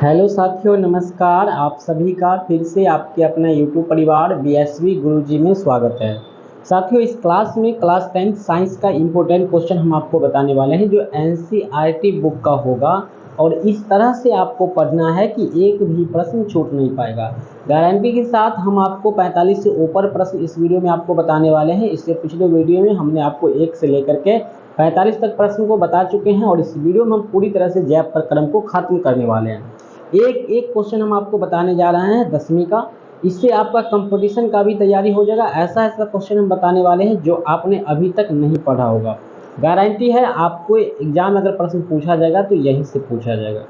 Hello साथियों, नमस्कार। आप सभी का फिर से आपके अपना यूट्यूब परिवार बीएसवी गुरुजी में स्वागत है। साथियों, इस क्लास में क्लास 10 साइंस का इम्पोर्टेंट क्वेश्चन हम आपको बताने वाले हैं जो एनसीईआरटी बुक का होगा और इस तरह से आपको पढ़ना है कि एक भी प्रश्न छूट नहीं पाएगा। गारंटी के साथ हम आपको 45 से ऊपर प्रश्न इस वीडियो में आपको बताने वाले हैं। इससे पिछले वीडियो में हमने आपको 1 से लेकर के 45 तक प्रश्न को बता चुके हैं और इस वीडियो में हम पूरी तरह से जैव प्रक्रम को खत्म करने वाले हैं। एक एक क्वेश्चन हम आपको बताने जा रहे हैं 10वीं का। इससे आपका कंपटीशन का भी तैयारी हो जाएगा। ऐसा ऐसा क्वेश्चन हम बताने वाले हैं जो आपने अभी तक नहीं पढ़ा होगा। गारंटी है आपको एग्जाम अगर प्रश्न पूछा जाएगा तो यहीं से पूछा जाएगा।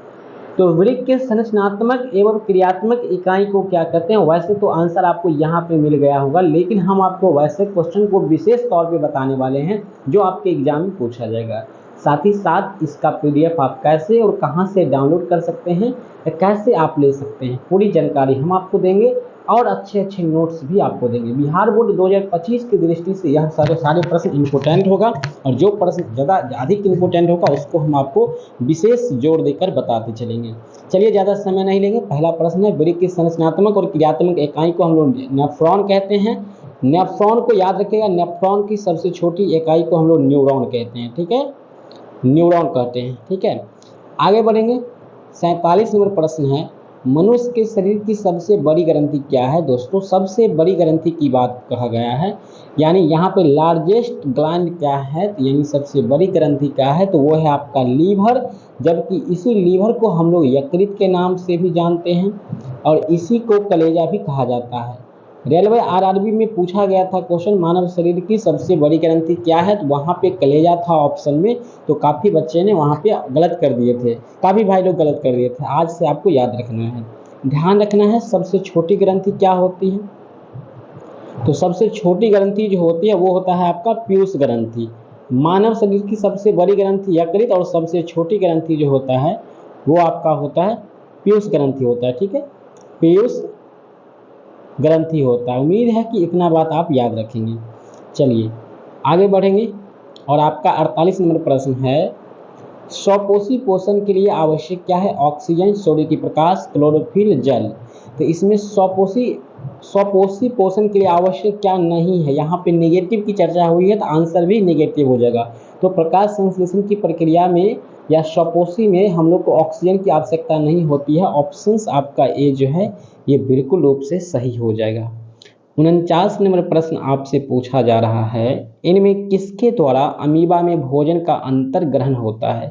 तो वृक्क के संरचनात्मक एवं क्रियात्मक इकाई को क्या कहते हैं? वैसे तो आंसर आपको यहाँ पे मिल गया होगा, लेकिन हम आपको वैसे क्वेश्चन को विशेष तौर पे बताने वाले हैं जो आपके एग्जाम में पूछा जाएगा। साथ ही साथ इसका पीडीएफ आप कैसे और कहाँ से डाउनलोड कर सकते हैं या कैसे आप ले सकते हैं, पूरी जानकारी हम आपको देंगे और अच्छे अच्छे नोट्स भी आपको देंगे। बिहार बोर्ड 2025 की दृष्टि से यह सारे प्रश्न इम्पोर्टेंट होगा और जो प्रश्न अधिक इम्पोर्टेंट होगा उसको हम आपको विशेष जोर देकर बताते चलेंगे। चलिए ज़्यादा समय नहीं लेंगे। पहला प्रश्न है, वृक्क की संरचनात्मक और क्रियात्मक इकाई को हम लोग नेफ्रॉन कहते हैं। नेफ्रॉन को याद रखिएगा, नेफ्रॉन की सबसे छोटी इकाई को हम लोग न्यूरॉन कहते हैं। ठीक है, न्यूरॉन कहते हैं। ठीक है, आगे बढ़ेंगे। 47 नंबर प्रश्न है, मनुष्य के शरीर की सबसे बड़ी ग्रंथि क्या है? दोस्तों, सबसे बड़ी ग्रंथि की बात कहा गया है, यानी यहाँ पे लार्जेस्ट ग्लैंड क्या है, तो यानी सबसे बड़ी ग्रंथि क्या है, तो वो है आपका लीवर। जबकि इसी लीवर को हम लोग यकृत के नाम से भी जानते हैं और इसी को कलेजा भी कहा जाता है। रेलवे आरआरबी में पूछा गया था क्वेश्चन, मानव शरीर की सबसे बड़ी ग्रंथि क्या है, तो वहाँ पे कलेजा था ऑप्शन में। तो काफ़ी बच्चे ने वहाँ पे गलत कर दिए थे, काफ़ी भाई लोग गलत कर दिए थे। आज से आपको याद रखना है, ध्यान रखना है। सबसे छोटी ग्रंथि क्या होती है? तो सबसे छोटी ग्रंथि जो होती है वो होता है आपका पीयूष ग्रंथि। मानव शरीर की सबसे बड़ी ग्रंथि यकृत और सबसे छोटी ग्रंथि जो होता है वो आपका होता है पीयूष ग्रंथि होता है। ठीक है, पीयूष ग्रंथि होता है। उम्मीद है कि इतना बात आप याद रखेंगे। चलिए आगे बढ़ेंगे और आपका 48 नंबर प्रश्न है, स्वपोषी पोषण के लिए आवश्यक क्या है? ऑक्सीजन, सूर्य की प्रकाश, क्लोरोफिल, जल। तो इसमें स्वपोषी पोषण के लिए आवश्यक क्या नहीं है? यहाँ पे नेगेटिव की चर्चा हुई है तो आंसर भी नेगेटिव हो जाएगा। तो प्रकाश संश्लेषण की प्रक्रिया में या स्वपोषी में हम लोग को ऑक्सीजन की आवश्यकता नहीं होती है। ऑप्शंस आपका ए जो है ये बिल्कुल रूप से सही हो जाएगा। 49 नंबर प्रश्न आपसे पूछा जा रहा है, इनमें किसके द्वारा अमीबा में भोजन का अंतर ग्रहण होता है?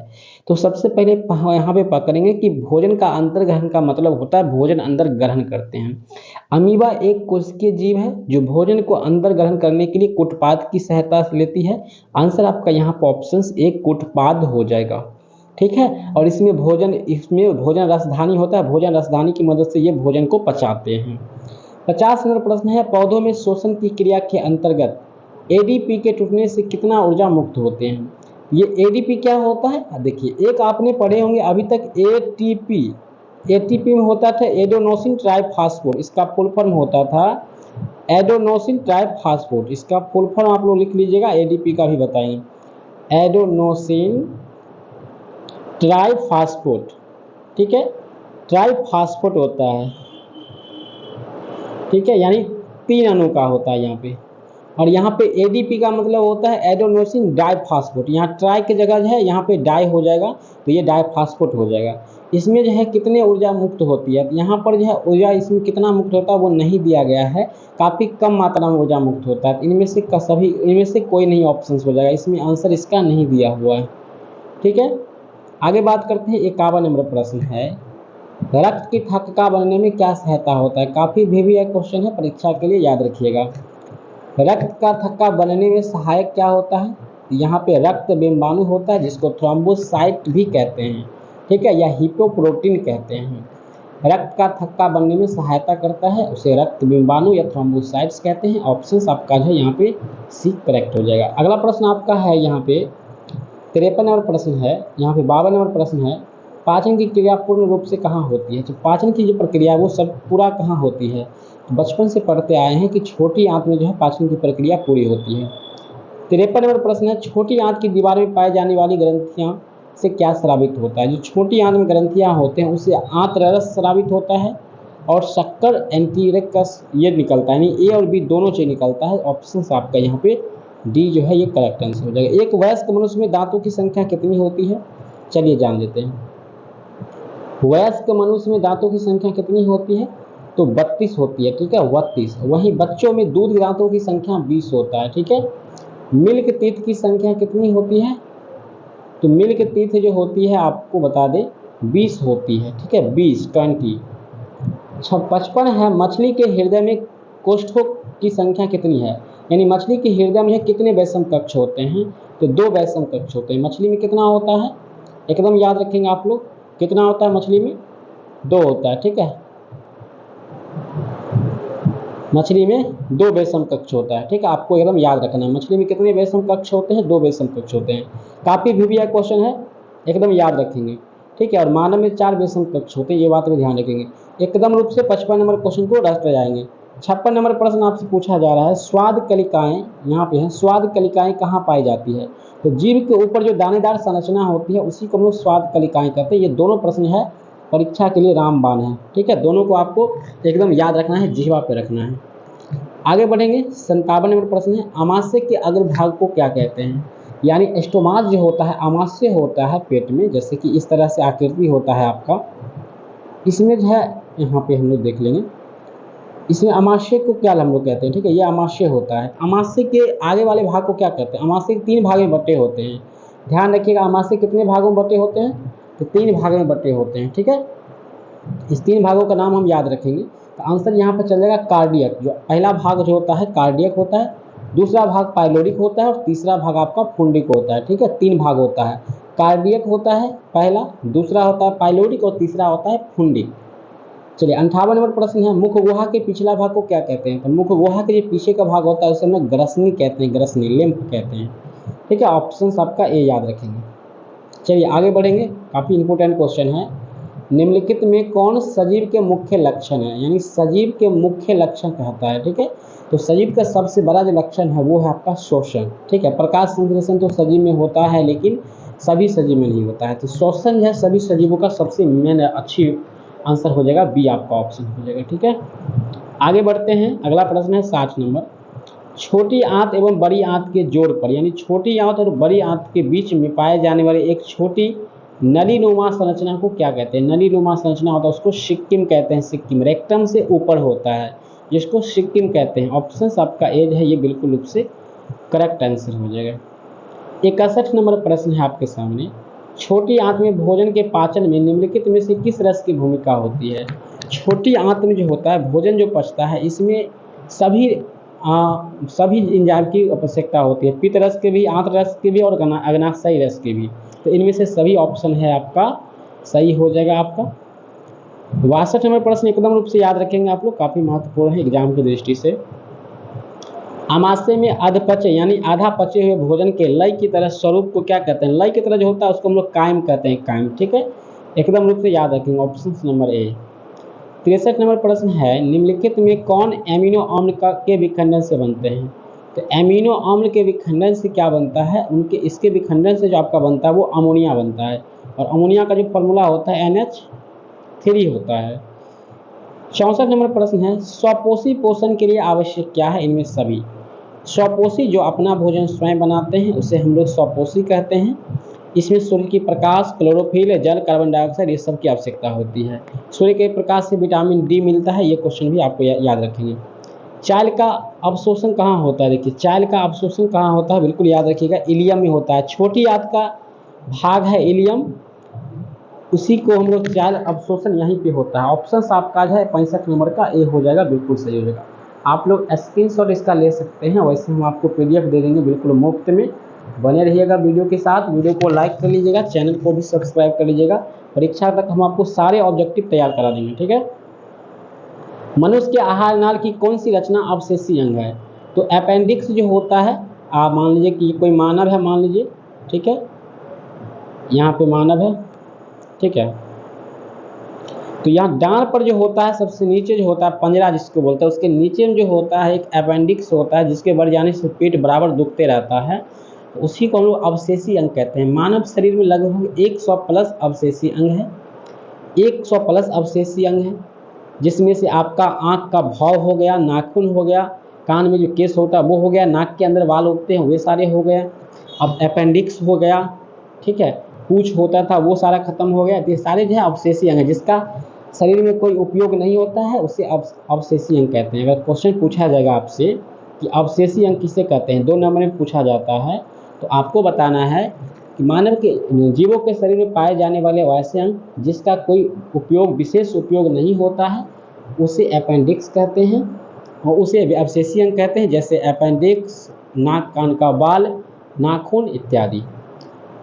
तो सबसे पहले यहाँ पे पकड़ेंगे कि भोजन का अंतर ग्रहण का मतलब होता है भोजन अंदर ग्रहण करते हैं। अमीबा एक कोशिकीय जीव है जो भोजन को अंदर ग्रहण करने के लिए कुटपाद की सहायता लेती है। आंसर आपका यहाँ पर ऑप्शन ए कुटपाद हो जाएगा। ठीक है, और इसमें भोजन रसधानी होता है, भोजन रसधानी की मदद से ये भोजन को पचाते हैं। 50 नंबर प्रश्न है, पौधों में श्वसन की क्रिया के अंतर्गत एडीपी के टूटने से कितना ऊर्जा मुक्त होते हैं? ये एडीपी क्या होता है? देखिए, एक आपने पढ़े होंगे अभी तक एटीपी में होता था एडोनोसिन ट्राइफॉस्फेट, इसका फुल फॉर्म होता था एडोनोसिन ट्राइफॉस्फेट। इसका फुल फॉर्म आप लोग लिख लीजिएगा, एडीपी का भी बताएंगे, एडोनोसिन ट्राइफॉस्फेट। ठीक है, ट्राइफॉस्फेट होता है। ठीक है, यानी 3 अणु का होता है यहाँ पे। और यहाँ पे एडीपी का मतलब होता है एडोनोसिन डाइफॉस्फेट। यहाँ ट्राई की जगह जो है यहाँ पे डाई हो जाएगा तो ये डाइफॉस्फेट हो जाएगा। इसमें जो है कितने ऊर्जा मुक्त होती है, तो यहाँ पर जो है ऊर्जा इसमें कितना मुक्त होता है वो नहीं दिया गया है, काफ़ी कम मात्रा में ऊर्जा मुक्त होता है। इनमें से कोई नहीं ऑप्शन हो जाएगा, इसमें आंसर इसका नहीं दिया हुआ है। ठीक है, आगे बात करते हैं। 51 नंबर प्रश्न है, रक्त की थक्का बनने में क्या सहायता होता है? काफ़ी भी एक क्वेश्चन है, परीक्षा के लिए याद रखिएगा। रक्त का थक्का बनने में सहायक क्या होता है? यहाँ पे रक्त बिंबाणु होता है जिसको थ्रोम्बोसाइट भी कहते हैं। ठीक है, या हिपोप्रोटीन कहते हैं। रक्त का थक्का बनने में सहायता करता है, उसे रक्त बिंबाणु या थ्रोम्बोसाइट्स कहते हैं। ऑप्शन आपका जो है यहाँ पे सी करेक्ट हो जाएगा। अगला प्रश्न आपका है यहाँ पे 53 नंबर प्रश्न है, यहाँ पे 52 नंबर प्रश्न है, पाचन की क्रिया पूर्ण रूप से कहाँ होती है? तो पाचन की जो प्रक्रिया है वो सब पूरा कहाँ होती है? तो बचपन से पढ़ते आए हैं कि छोटी आंत में जो है पाचन की प्रक्रिया पूरी होती है। 53 नंबर प्रश्न है, छोटी आंत की दीवार में पाई जाने वाली ग्रंथियाँ से क्या स्रावित होता है? जो छोटी आंत में ग्रंथियाँ होते हैं उससे आंत्र रस स्रावित होता है और शक्कर एंटीरेक्टस ये निकलता है, यानी ए और बी दोनों चीज निकलता है। ऑप्शन आपका यहाँ पे डी जो है ये करेक्ट आंसर हो जाएगा। एक वयस्क मनुष्य में दांतों की संख्या कितनी होती है? चलिए जान लेते हैं। वयस्क मनुष्य में दांतों की संख्या कितनी होती है? तो 32 होती है, ठीक है, 32। वहीं बच्चों में दूध दांतों की संख्या 20 होता है, ठीक है। मिल्क टीथ की संख्या कितनी होती है? तो मिल्क टीथ जो होती है आपको बता दें 20 होती है, ठीक है, 20 20। 55 है। मछली के हृदय में कोष्ठों की संख्या कितनी है? यानी मछली के हृदय में कितने वैषम कक्ष होते हैं? तो 2 वैषम कक्ष होते हैं। मछली में कितना होता है? एकदम याद रखेंगे आप लोग, कितना होता है मछली में? 2 होता है, ठीक है। मछली में 2 वैषम कक्ष होता है, ठीक है, आपको एकदम याद रखना है। मछली में कितने वैषम कक्ष होते हैं? 2 वैषम कक्ष होते हैं। काफी भी क्वेश्चन है, एकदम याद रखेंगे, ठीक है। और मानव में 4 वैषम कक्ष होते हैं, ये बात में ध्यान रखेंगे। एकदम रूप से 55 नंबर क्वेश्चन को रट जाएंगे। 56 नंबर प्रश्न आपसे पूछा जा रहा है, स्वाद कलिकाएं, यहाँ पे है, स्वाद कलिकाएं कहाँ पाई जाती है? तो जीभ के ऊपर जो दानेदार संरचना होती है उसी को हम लोग स्वाद कलिकाएं कहते हैं। ये दोनों प्रश्न है परीक्षा के लिए रामबाण है, ठीक है। दोनों को आपको एकदम याद रखना है, जिह्वा पे रखना है। आगे बढ़ेंगे। 57 नंबर प्रश्न है, आमाशय के अग्रभाग को क्या कहते हैं? यानी स्टोमास जो होता है, आमाशय होता है पेट में, जैसे कि इस तरह से आकृति होता है आपका, इसमें जो है यहाँ पे हम लोग देख लेंगे, इसमें आमाशय को क्या हम लोग कहते हैं, ठीक है, ये आमाशय होता है। आमाशय के आगे वाले भाग को क्या कहते हैं? आमाशय 3 भाग में बटे होते हैं, ध्यान रखिएगा। आमाशय कितने भागों में बटे होते हैं? तो 3 भाग में बटे होते हैं, ठीक है। इस 3 भागों का नाम हम याद रखेंगे। तो आंसर यहाँ पर चलेगा कार्डियक। जो पहला भाग जो होता है कार्डियक होता है, दूसरा भाग पाइलोरिक होता है और तीसरा भाग आपका फुंडिक होता है, ठीक है। 3 भाग होता है, कार्डियक होता है पहला, दूसरा होता है पाइलोरिक और तीसरा होता है फुंडिक। चलिए 58 नंबर प्रश्न है, मुख गुहा के पिछला भाग को क्या कहते हैं? तो मुख गुहा के जो पीछे का भाग होता है उसे हम लोग ग्रसनी कहते हैं, ग्रसनी, लिम्फ कहते हैं, ठीक है। ऑप्शन आपका ए याद रखेंगे। चलिए आगे बढ़ेंगे, काफ़ी इंपॉर्टेंट क्वेश्चन है। निम्नलिखित में कौन सजीव के मुख्य लक्षण है? यानी सजीव के मुख्य लक्षण कहता है, ठीक है। तो सजीव का सबसे बड़ा जो लक्षण है वो है आपका श्वसन, ठीक है। प्रकाश संश्लेषण तो सजीव में होता है लेकिन सभी सजीव में नहीं होता है, तो श्वसन जो है सभी सजीवों का सबसे मेन अच्छी आंसर हो जाएगा बी, आपका ऑप्शन हो जाएगा, ठीक है। आगे बढ़ते हैं, अगला प्रश्न है 60 नंबर। छोटी आंत एवं बड़ी आंत के जोड़ पर, यानी छोटी आंत और बड़ी आंत के बीच में पाए जाने वाले एक छोटी नलीनुमा संरचना को क्या कहते हैं? नलीनुमा संरचना होता है उसको सिक्किम कहते हैं, सिक्किम, रेक्टम से ऊपर होता है जिसको सिक्किम कहते हैं। ऑप्शन आपका ए है ये बिल्कुल रूप से करेक्ट आंसर हो जाएगा। 61 नंबर प्रश्न है आपके सामने, छोटी आंत में भोजन के पाचन में निम्नलिखित में से किस रस की भूमिका होती है? छोटी आंत में जो होता है भोजन जो पचता है इसमें सभी एंजाइम की आवश्यकता होती है, पित्त रस के भी, आंत रस के भी और अग्नाशयी रस के भी। तो इनमें से सभी ऑप्शन है आपका सही हो जाएगा आपका। 62 नंबर प्रश्न एकदम रूप से याद रखेंगे आप लोग, काफ़ी महत्वपूर्ण है एग्जाम की दृष्टि से। आमाशय में अधपचे यानी आधा पचे हुए भोजन के लय की तरह स्वरूप को क्या कहते हैं? लय की तरह जो होता है उसको हम लोग कायम कहते हैं, कायम, ठीक है। एकदम रूप से याद रखेंगे, ऑप्शन नंबर ए। 63 नंबर प्रश्न है, निम्नलिखित में कौन एमिनो अम्ल के विखंडन से बनते हैं? तो एमिनो अम्ल के विखंडन से क्या बनता है? इसके विखंडन से जो आपका बनता है वो अमोनिया बनता है, और अमोनिया का जो फॉर्मूला होता है NH3 होता है। 64 नंबर प्रश्न है, स्वपोषी पोषण के लिए आवश्यक क्या है इनमें सभी? स्वपोषी जो अपना भोजन स्वयं बनाते हैं उसे हम लोग स्वपोषी कहते हैं। इसमें सूर्य की प्रकाश, क्लोरोफिल, जल, कार्बन डाइऑक्साइड ये सब की आवश्यकता होती है। सूर्य के प्रकाश से विटामिन डी मिलता है, ये क्वेश्चन भी आपको याद रखेंगे। चायल का अवशोषण कहाँ होता है? देखिए चायल का अवशोषण कहाँ होता है, बिल्कुल याद रखिएगा, इलियम में होता है। छोटी आंत का भाग है इलियम, उसी को हम लोग चायल अवशोषण यहीं पे होता है। ऑप्शन आपका जो है 65 नंबर का ए हो जाएगा, बिल्कुल सही हो जाएगा। आप लोग स्क्रीनशॉट इसका ले सकते हैं, वैसे हम आपको PDF दे देंगे बिल्कुल मुफ्त में। बने रहिएगा वीडियो के साथ, वीडियो को लाइक कर लीजिएगा, चैनल को भी सब्सक्राइब कर लीजिएगा। परीक्षा तक हम आपको सारे ऑब्जेक्टिव तैयार करा देंगे, ठीक है। मनुष्य के आहार नाल की कौन सी रचना अवशेषी अंग है? तो अपेंडिक्स जो होता है, आप मान लीजिए कि कोई मानव है, मान लीजिए, ठीक है, यहाँ पे मानव है, ठीक है। तो यहाँ डांड पर जो होता है सबसे नीचे जो होता है पंजरा जिसको बोलते हैं, उसके नीचे में जो होता है एक अपेंडिक्स होता है जिसके बढ़ जाने से पेट बराबर दुखते रहता है। तो उसी को हम लोग अवशेषी अंग कहते हैं। मानव शरीर में लगभग 100 प्लस अवशेषी अंग है, 100 प्लस अवशेषी अंग है, जिसमें से आपका आँख का भाव हो गया, नाखून हो गया, कान में जो केस होता है वो हो गया, नाक के अंदर बाल उगते हैं वे सारे हो गए, अब अपेंडिक्स हो गया, ठीक है, पूछ होता था वो सारा खत्म हो गया। ये सारे जो है अवशेषी अंग है, जिसका शरीर में कोई उपयोग नहीं होता है उसे अवशेषी अंग कहते हैं। अगर क्वेश्चन पूछा जाएगा आपसे कि अवशेषी अंग किसे कहते हैं, 2 नंबर में पूछा जाता है, तो आपको बताना है कि मानव के जीवों के शरीर में पाए जाने वाले वैसे अंग जिसका कोई उपयोग, विशेष उपयोग नहीं होता है, उसे अपेंडिक्स कहते हैं और उसे अवशेषी अंग कहते हैं, जैसे अपेंडिक्स, नाक कान का बाल, नाखून इत्यादि।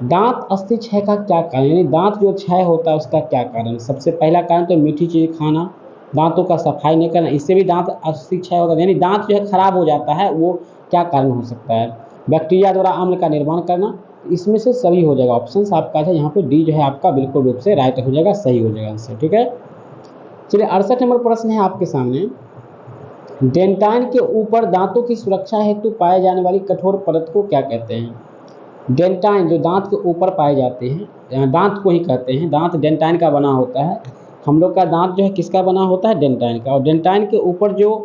दांत अस्थि क्षय का क्या कारण, यानी दांत जो क्षय होता है उसका क्या कारण। सबसे पहला कारण तो मीठी चीज़ खाना, दांतों का सफाई नहीं करना, इससे भी दांत अस्थि क्षय होता है, यानी दांत जो है खराब हो जाता है, वो क्या कारण हो सकता है। बैक्टीरिया द्वारा अम्ल का निर्माण करना, इसमें से सभी हो जाएगा। ऑप्शन आपका है यहाँ पे डी जो है आपका बिल्कुल रूप से राइट हो जाएगा, सही हो जाएगा आंसर, ठीक है। चलिए 68 नंबर प्रश्न है आपके सामने। डेंटाइन के ऊपर दांतों की सुरक्षा हेतु पाए जाने वाली कठोर परत को क्या कहते हैं। डेंटाइन जो दांत के ऊपर पाए जाते हैं, दांत को ही कहते हैं, दांत डेंटाइन का बना होता है। हम लोग का दांत जो है किसका बना होता है, डेंटाइन का। और डेंटाइन के ऊपर जो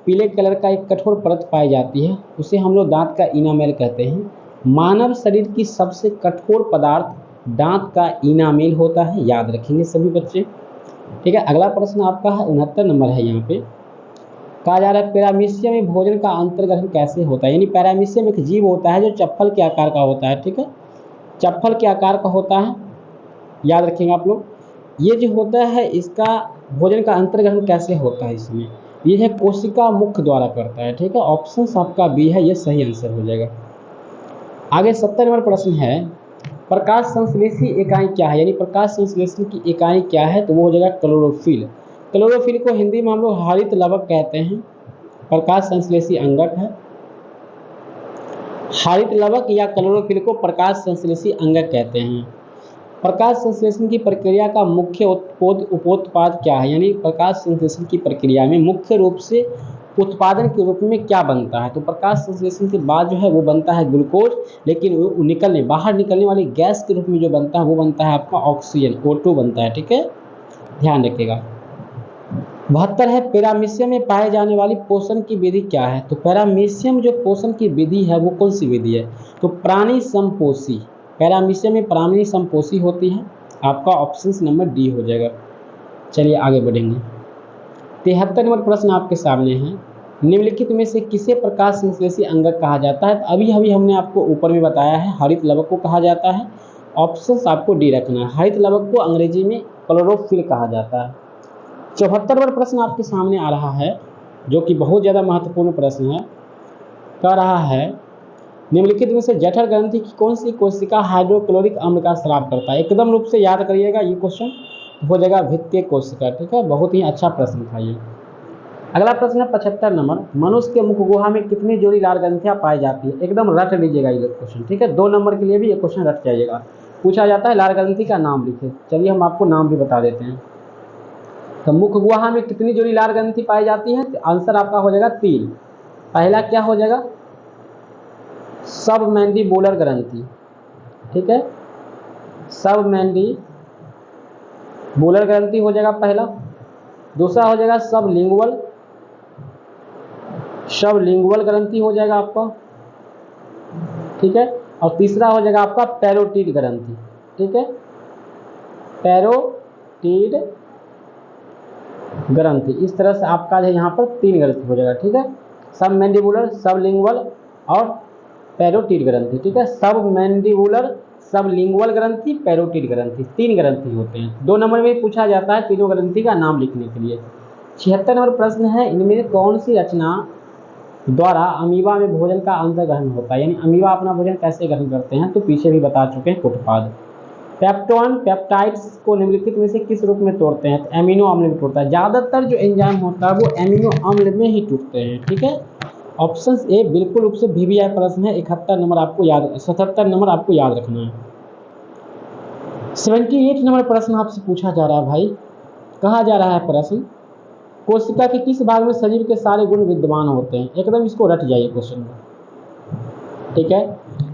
पीले कलर का एक कठोर परत पाई जाती है उसे हम लोग दांत का इनामेल कहते हैं। मानव शरीर की सबसे कठोर पदार्थ दांत का इनामेल होता है, याद रखेंगे सभी बच्चे, ठीक है। अगला प्रश्न आपका है 69 नंबर है। यहाँ पे कहा जा रहा है पैरामीशियम में भोजन का अंतर्ग्रहण कैसे होता है, यानी पैरामीशियम एक जीव होता है जो चप्पल के आकार का होता है, ठीक है, चप्पल के आकार का होता है, याद रखेंगे आप लोग। ये जो होता है इसका भोजन का अंतर्ग्रहण कैसे होता है, इसमें ये है कोशिका मुख द्वारा करता है, ठीक है। ऑप्शन आपका बी है, ये सही आंसर हो जाएगा। आगे 70 नंबर प्रश्न है, प्रकाश संश्लेषी इकाई क्या है, यानी प्रकाश संश्लेषण की इकाई क्या है, तो वो हो जाएगा क्लोरोफिल। क्लोरोफिल को हिंदी में हम लोग हरित लवक कहते हैं, प्रकाश संश्लेषी अंगक है। हरित लवक या क्लोरोफिल को प्रकाश संश्लेषी अंगक कहते हैं। प्रकाश संश्लेषण की प्रक्रिया का मुख्य उपोत्पाद क्या है, यानी प्रकाश संश्लेषण की प्रक्रिया में मुख्य रूप से उत्पादन के रूप में क्या बनता है, तो प्रकाश संश्लेषण के बाद जो है वो बनता है ग्लूकोज, लेकिन वो बाहर निकलने वाली गैस के रूप में जो बनता है वो बनता है आपका ऑक्सीजन, O2 बनता है, ठीक है, ध्यान रखिएगा। 72 है, पैरामीशियम में पाए जाने वाली पोषण की विधि क्या है, तो पैरामीशियम जो पोषण की विधि है वो कौन सी विधि है, तो प्राणी संपोषी। पैरामीशियम में प्राणी संपोषी होती है, आपका ऑप्शन नंबर डी हो जाएगा। चलिए आगे बढ़ेंगे। 73 नंबर प्रश्न आपके सामने है, निम्नलिखित में से किसे प्रकाश संश्लेषी अंगक कहा जाता है, तो अभी हमने आपको ऊपर में बताया है हरित लवक को कहा जाता है, ऑप्शन आपको डी रखना है। हरित लवक को अंग्रेजी में क्लोरोफिल कहा जाता है। 74 नंबर प्रश्न आपके सामने आ रहा है, जो कि बहुत ज़्यादा महत्वपूर्ण प्रश्न है। कह रहा है निम्नलिखित में से जठर ग्रंथि की कौन सी कोशिका हाइड्रोक्लोरिक अम्ल का स्राव करता है, एकदम रूप से याद करिएगा, ये क्वेश्चन हो जाएगा भित्तीय कोशिका, ठीक है, बहुत ही अच्छा प्रश्न था ये। अगला प्रश्न है 75 नंबर, मनुष्य के मुख गुहा में कितनी जोड़ी लाल ग्रंथियां पाई जाती है, एकदम रट लीजिएगा ये क्वेश्चन, ठीक है, 2 नंबर के लिए भी ये क्वेश्चन रट जाइएगा। पूछा जाता है लाल ग्रंथि का नाम लिखे, चलिए हम आपको नाम भी बता देते हैं। तो मुख गुहा में कितनी जोड़ी लाल ग्रंथि पाई जाती है, तो आंसर आपका हो जाएगा 3। पहला क्या हो जाएगा, सब मैंडिबुलर ग्रंथि, ठीक है, सब मैंडिबुलर ग्रंथि हो जाएगा पहला। दूसरा हो जाएगा सब लिंगुअल ग्रंथि हो जाएगा आपका, ठीक है, और तीसरा हो जाएगा आपका पैरोटिड ग्रंथि, ठीक है, पैरोटिड ग्रंथि। इस तरह से आपका जो यहाँ पर 3 ग्रंथि हो जाएगा, ठीक है, सब मैंडिबुलर, सब लिंगुअल और पैरोटिड ग्रंथि, ठीक है, सब मैंडिबुलर, सब लिंगुअल ग्रंथि, पैरोटिड ग्रंथि, 3 ग्रंथि होते हैं। 2 नंबर में पूछा जाता है तीनों ग्रंथि का नाम लिखने के लिए। 76 नंबर प्रश्न है, इनमें कौन सी रचना द्वारा अमीबा में भोजन का अंतर्ग्रहण होता है, यानी अमीबा अपना भोजन कैसे ग्रहण करते हैं, तो पीछे भी बता चुके हैं कुटपाद। पेप्टोन पेप्टाइड्स को निम्नलिखित में से किस रूप में तोड़ते हैं, तो एमिनो अम्ल में टूटता है। ज़्यादातर जो एंजाइम होता है वो एमिनो अम्ल में ही टूटते हैं, ठीक है, ऑप्शन ए बिल्कुल रूप से VBI प्रश्न है। 71 नंबर आपको याद, 77 नंबर आपको याद रखना है। 78 नंबर प्रश्न आपसे पूछा जा रहा है भाई, कहा जा रहा है प्रश्न, कोशिका के किस भाग में शरीर के सारे गुण विद्यमान होते हैं, एकदम इसको रट जाइए क्वेश्चन को, ठीक है।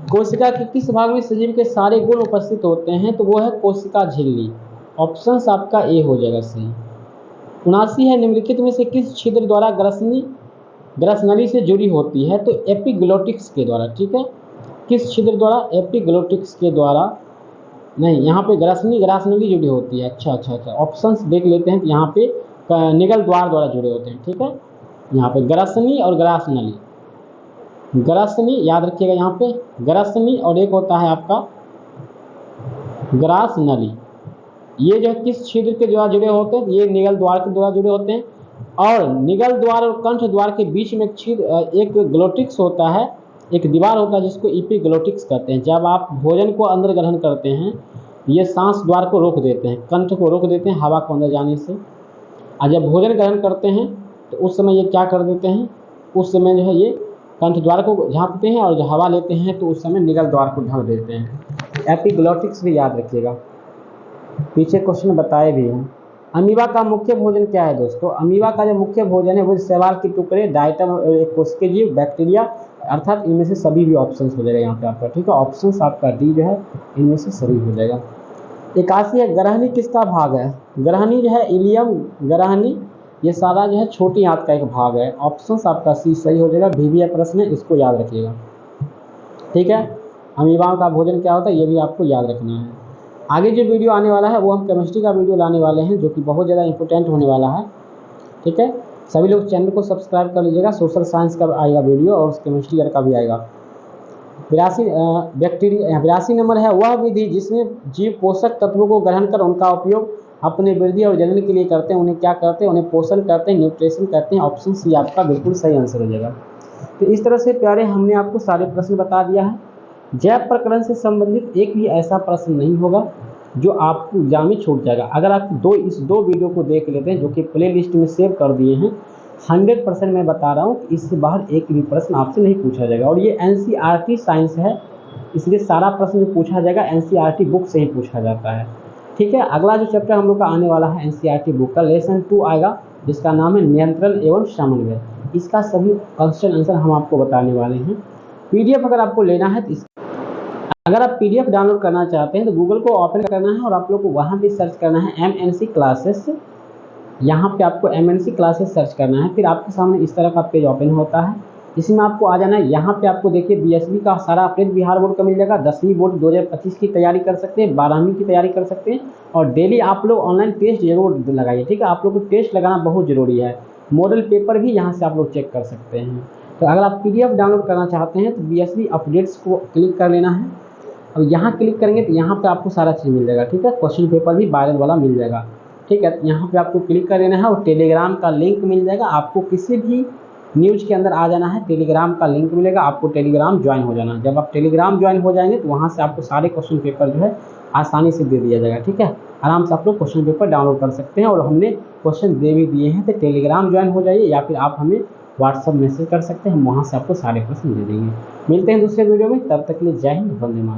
कोशिका के किस भाग में सजीव के सारे गुण उपस्थित होते हैं? तो वो है कोशिका झिल्ली। ऑप्शन आपका ए हो जाएगा सही। 79 है, निम्नलिखित में से किस छिद्र द्वारा ग्रसनली से जुड़ी होती है? तो एपिग्लोटिक्स के द्वारा। ठीक है, किस छिद्र द्वारा? एपिग्लोटिक्स के द्वारा नहीं, यहाँ पे ग्रासनली जुड़ी होती है। अच्छा, ऑप्शंस देख लेते हैं। यहाँ पे निगल द्वार द्वारा जुड़े होते हैं। ठीक है, यहाँ पे ग्रसनी और ग्रासनली। ग्रसनी याद रखिएगा, यहाँ पे ग्रसनी और एक होता है आपका ग्रासनली। ये जो किस छिद्र के द्वारा जुड़े होते हैं? ये निगल द्वार के द्वारा जुड़े होते हैं। और निगल द्वार और कंठ द्वार के बीच में एक ग्लोटिक्स होता है, एक दीवार होता है जिसको एपिग्लोटिक्स कहते हैं। जब आप भोजन को अंदर ग्रहण करते हैं, ये सांस द्वार को रोक देते हैं, कंठ को रोक देते हैं हवा को अंदर जाने से। और जब भोजन ग्रहण करते हैं तो उस समय ये क्या कर देते हैं? उस समय जो है ये कंठ द्वार को झाँपते हैं, और जब हवा लेते हैं तो उस समय निगल द्वार को ढक देते हैं। एपिग्लोटिक्स भी याद रखिएगा, पीछे क्वेश्चन बताए भी हैं। अमीबा का मुख्य भोजन क्या है दोस्तों? अमीबा का जो मुख्य भोजन है वो शैवाल के टुकड़े, डायटम, कोशिकीय जीव, बैक्टीरिया, अर्थात इनमें से सभी भी ऑप्शंस हो जाएगा यहाँ पे आपका। ठीक है, ऑप्शंस आपका डी जो है इनमें से सभी हो जाएगा। 81 है, ग्रहणी किसका भाग है? ग्रहणी जो है इलियम ग्रहणी, ये सारा जो है छोटी आंत का एक भाग है। ऑप्शंस आपका सी सही हो जाएगा। VBA प्रश्न है, इसको याद रखिएगा। ठीक है, अमीबाओं का भोजन क्या होता है ये भी आपको याद रखना है। आगे जो वीडियो आने वाला है वो हम केमिस्ट्री का वीडियो लाने वाले हैं, जो कि बहुत ज़्यादा इंपॉर्टेंट होने वाला है। ठीक है, सभी लोग चैनल को सब्सक्राइब कर लीजिएगा। सोशल साइंस का आएगा वीडियो और केमिस्ट्री का भी आएगा। 82 नंबर है, वह विधि जिसमें जीव पोषक तत्वों को ग्रहण कर उनका उपयोग अपने वृद्धि और जनन के लिए करते हैं, उन्हें क्या करते हैं? उन्हें पोषण करते हैं, न्यूट्रिशन करते हैं। ऑप्शन सी आपका बिल्कुल सही आंसर हो जाएगा। तो इस तरह से प्यारे हमने आपको सारे प्रश्न बता दिया है। जैव प्रकरण से संबंधित एक भी ऐसा प्रश्न नहीं होगा जो आपको एग्जाम में छूट जाएगा। अगर आप इस दो वीडियो को देख लेते हैं, जो कि प्ले लिस्ट में सेव कर दिए हैं, 100% मैं बता रहा हूँ कि इससे बाहर एक भी प्रश्न आपसे नहीं पूछा जाएगा। और ये NCERT साइंस है, इसलिए सारा प्रश्न जो पूछा जाएगा NCERT बुक से ही पूछा जाता है। ठीक है, अगला जो चैप्टर हम लोग का आने वाला है NCERT बुक का लेसन 2 आएगा, जिसका नाम है नियंत्रण एवं समन्वय। इसका सभी क्वेश्चन आंसर हम आपको बताने वाले हैं। PDF अगर आपको लेना है तो अगर आप PDF डाउनलोड करना चाहते हैं तो गूगल को ओपन करना है और आप लोग को वहाँ भी सर्च करना है MNC क्लासेस। यहाँ पे आपको MNC क्लासेस सर्च करना है, फिर आपके सामने इस तरह का पेज ओपन होता है। इसमें आपको आ जाना है। यहाँ पे आपको देखिए BSB का सारा अपडेट बिहार बोर्ड का मिल जाएगा। 10वीं बोर्ड 2025 की तैयारी कर सकते हैं, 12वीं की तैयारी कर सकते हैं। और डेली आप लोग ऑनलाइन टेस्ट जरूर लगाइए। ठीक है, आप लोग को टेस्ट लगाना बहुत ज़रूरी है। मॉडल पेपर भी यहाँ से आप लोग चेक कर सकते हैं। तो अगर आप PDF डाउनलोड करना चाहते हैं तो BSB अपडेट्स को क्लिक कर लेना है। अब यहाँ क्लिक करेंगे तो यहाँ पे आपको सारा चीज़ मिल जाएगा। ठीक है, क्वेश्चन पेपर भी वायरल वाला मिल जाएगा। ठीक है, यहाँ पे आपको क्लिक कर लेना है और टेलीग्राम का लिंक मिल जाएगा। आपको किसी भी न्यूज़ के अंदर आ जाना है, टेलीग्राम का लिंक मिलेगा, आपको टेलीग्राम ज्वाइन हो जाना है। जब आप टेलीग्राम ज्वाइन हो जाएंगे तो वहाँ से आपको सारे क्वेश्चन पेपर जो है आसानी से दे दिया जाएगा। ठीक है, आराम से आप लोग क्वेश्चन पेपर डाउनलोड कर सकते हैं। और हमने क्वेश्चन दे भी दिए हैं, तो टेलीग्राम ज्वाइन हो जाइए, या फिर आप हमें व्हाट्सअप मैसेज कर सकते हैं, हम वहाँ से आपको सारे प्रश्न दे देंगे। मिलते हैं दूसरे वीडियो में, तब तक के लिए जय हिंद, वंदे मातरम।